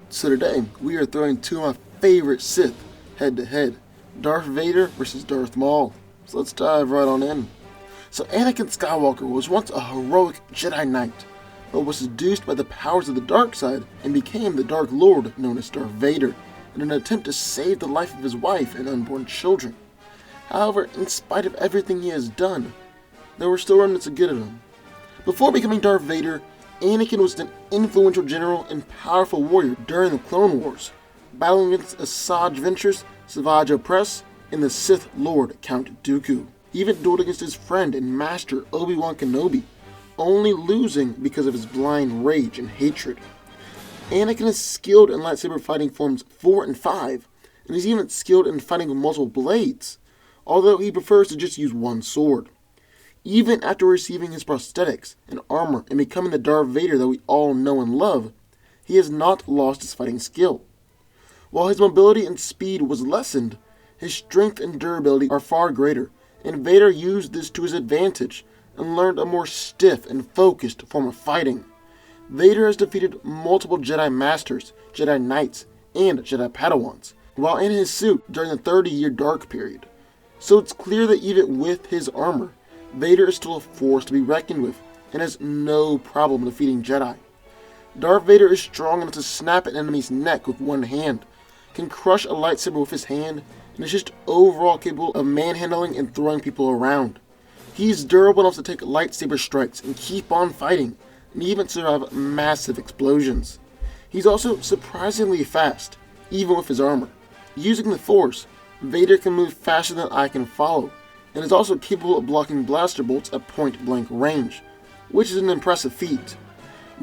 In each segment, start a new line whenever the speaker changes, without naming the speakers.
So today, we are throwing two of my favorite Sith head to head, Darth Vader versus Darth Maul. So let's dive right on in. So Anakin Skywalker was once a heroic Jedi Knight, but was seduced by the powers of the dark side and became the Dark Lord known as Darth Vader in an attempt to save the life of his wife and unborn children. However, in spite of everything he has done, there were still remnants of good in him. Before becoming Darth Vader, Anakin was an influential general and powerful warrior during the Clone Wars, battling against Asajj Ventress, Savage Opress, and the Sith Lord Count Dooku. He even dueled against his friend and master Obi-Wan Kenobi, only losing because of his blind rage and hatred. Anakin is skilled in lightsaber fighting forms 4 and 5, and is even skilled in fighting with multiple blades, although he prefers to just use one sword. Even after receiving his prosthetics and armor and becoming the Darth Vader that we all know and love, he has not lost his fighting skill. While his mobility and speed was lessened, his strength and durability are far greater, and Vader used this to his advantage and learned a more stiff and focused form of fighting. Vader has defeated multiple Jedi Masters, Jedi Knights, and Jedi Padawans, while in his suit during the 30-year Dark Period. So it's clear that even with his armor, Vader is still a force to be reckoned with, and has no problem defeating Jedi. Darth Vader is strong enough to snap an enemy's neck with one hand, can crush a lightsaber with his hand, and is just overall capable of manhandling and throwing people around. He's durable enough to take lightsaber strikes and keep on fighting, and even survive massive explosions. He's also surprisingly fast, even with his armor. Using the Force, Vader can move faster than I can follow, and is also capable of blocking blaster bolts at point-blank range, which is an impressive feat.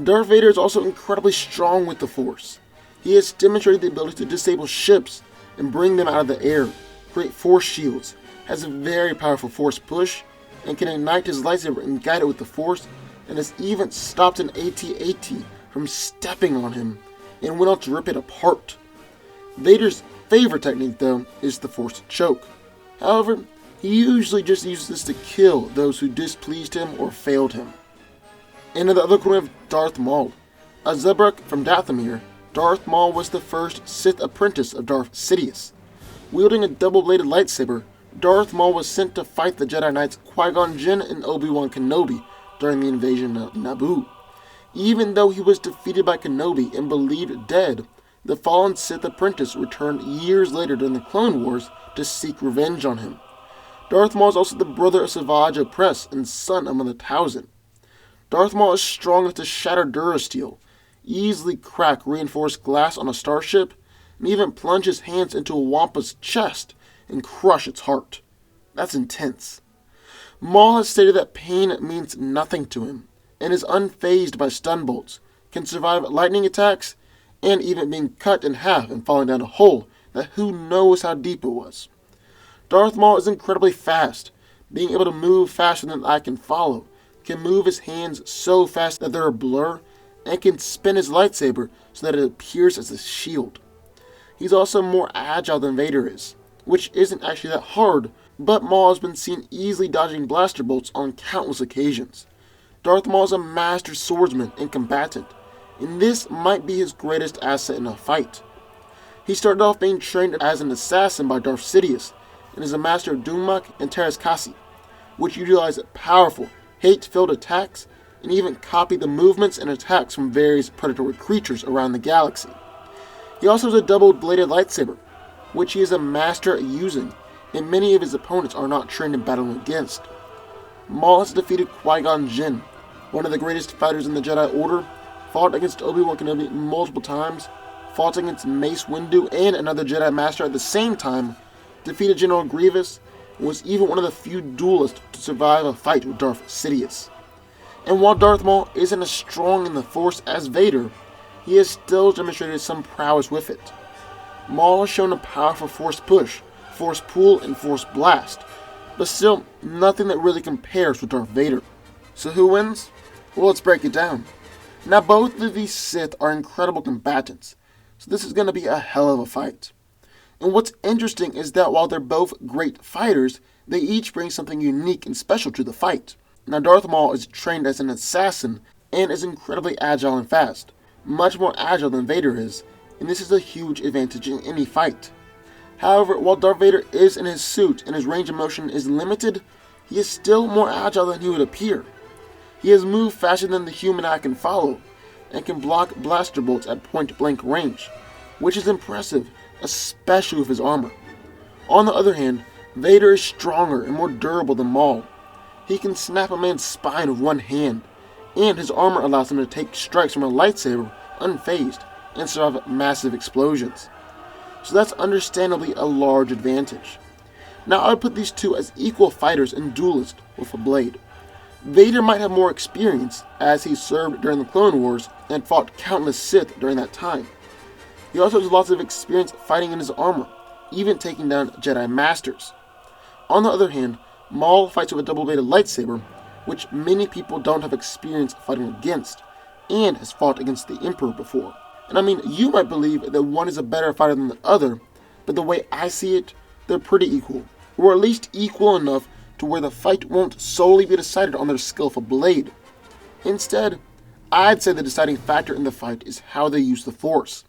Darth Vader is also incredibly strong with the Force. He has demonstrated the ability to disable ships and bring them out of the air, create Force shields, has a very powerful Force push, and can ignite his lightsaber and guide it with the Force, and has even stopped an AT-AT from stepping on him and went on to rip it apart. Vader's favorite technique, though, is the Force choke. However, he usually just uses this to kill those who displeased him or failed him. And in the other corner of Darth Maul, a Zebrak from Dathomir, Darth Maul was the first Sith apprentice of Darth Sidious. Wielding a double-bladed lightsaber, Darth Maul was sent to fight the Jedi Knights Qui-Gon Jinn and Obi-Wan Kenobi during the invasion of Naboo. Even though he was defeated by Kenobi and believed dead, the fallen Sith apprentice returned years later during the Clone Wars to seek revenge on him. Darth Maul is also the brother of Savage Opress and son of Mother Talzin. Darth Maul is strong enough to shatter Durasteel, easily crack reinforced glass on a starship, and even plunge his hands into a Wampa's chest and crush its heart. That's intense. Maul has stated that pain means nothing to him, and is unfazed by stun bolts, can survive lightning attacks, and even being cut in half and falling down a hole that who knows how deep it was. Darth Maul is incredibly fast, being able to move faster than I can follow, can move his hands so fast that they're a blur, and can spin his lightsaber so that it appears as a shield. He's also more agile than Vader is, which isn't actually that hard, but Maul has been seen easily dodging blaster bolts on countless occasions. Darth Maul is a master swordsman and combatant, and this might be his greatest asset in a fight. He started off being trained as an assassin by Darth Sidious, and is a master of Dunmak and Teras Kasi, which utilize powerful, hate-filled attacks, and even copy the movements and attacks from various predatory creatures around the galaxy. He also has a double-bladed lightsaber, which he is a master at using, and many of his opponents are not trained in battling against. Maul has defeated Qui-Gon Jinn, one of the greatest fighters in the Jedi Order, fought against Obi-Wan Kenobi multiple times, fought against Mace Windu and another Jedi Master at the same time, defeated General Grievous, and was even one of the few duelists to survive a fight with Darth Sidious. And while Darth Maul isn't as strong in the Force as Vader, he has still demonstrated some prowess with it. Maul has shown a powerful Force push, Force pull, and Force blast, but still nothing that really compares with Darth Vader. So who wins? Well, let's break it down. Now both of these Sith are incredible combatants, so this is going to be a hell of a fight. And what's interesting is that while they're both great fighters, they each bring something unique and special to the fight. Now Darth Maul is trained as an assassin and is incredibly agile and fast, much more agile than Vader is, and this is a huge advantage in any fight. However, while Darth Vader is in his suit and his range of motion is limited, he is still more agile than he would appear. He has moved faster than the human eye can follow, and can block blaster bolts at point-blank range, which is impressive, especially with his armor. On the other hand, Vader is stronger and more durable than Maul. He can snap a man's spine with one hand, and his armor allows him to take strikes from a lightsaber unfazed and survive massive explosions. So that's understandably a large advantage. Now I would put these two as equal fighters and duelists with a blade. Vader might have more experience, as he served during the Clone Wars and fought countless Sith during that time. He also has lots of experience fighting in his armor, even taking down Jedi Masters. On the other hand, Maul fights with a double-bladed lightsaber, which many people don't have experience fighting against, and has fought against the Emperor before. And I mean, you might believe that one is a better fighter than the other, but the way I see it, they're pretty equal, or at least equal enough to where the fight won't solely be decided on their skill with a blade. Instead, I'd say the deciding factor in the fight is how they use the Force.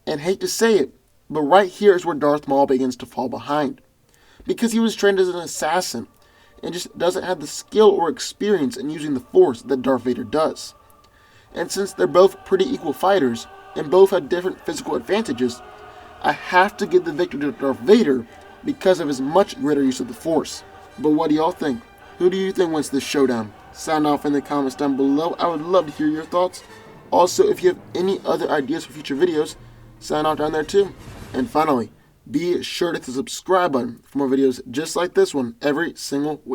And hate to say it, but right here is where Darth Maul begins to fall behind, because he was trained as an assassin, and just doesn't have the skill or experience in using the Force that Darth Vader does. And since they're both pretty equal fighters, and both have different physical advantages, I have to give the victory to Darth Vader because of his much greater use of the Force. But what do y'all think? Who do you think wins this showdown? Sound off in the comments down below. I would love to hear your thoughts. Also, if you have any other ideas for future videos, sound off down there too. And finally, be sure to hit the subscribe button for more videos just like this one every single week.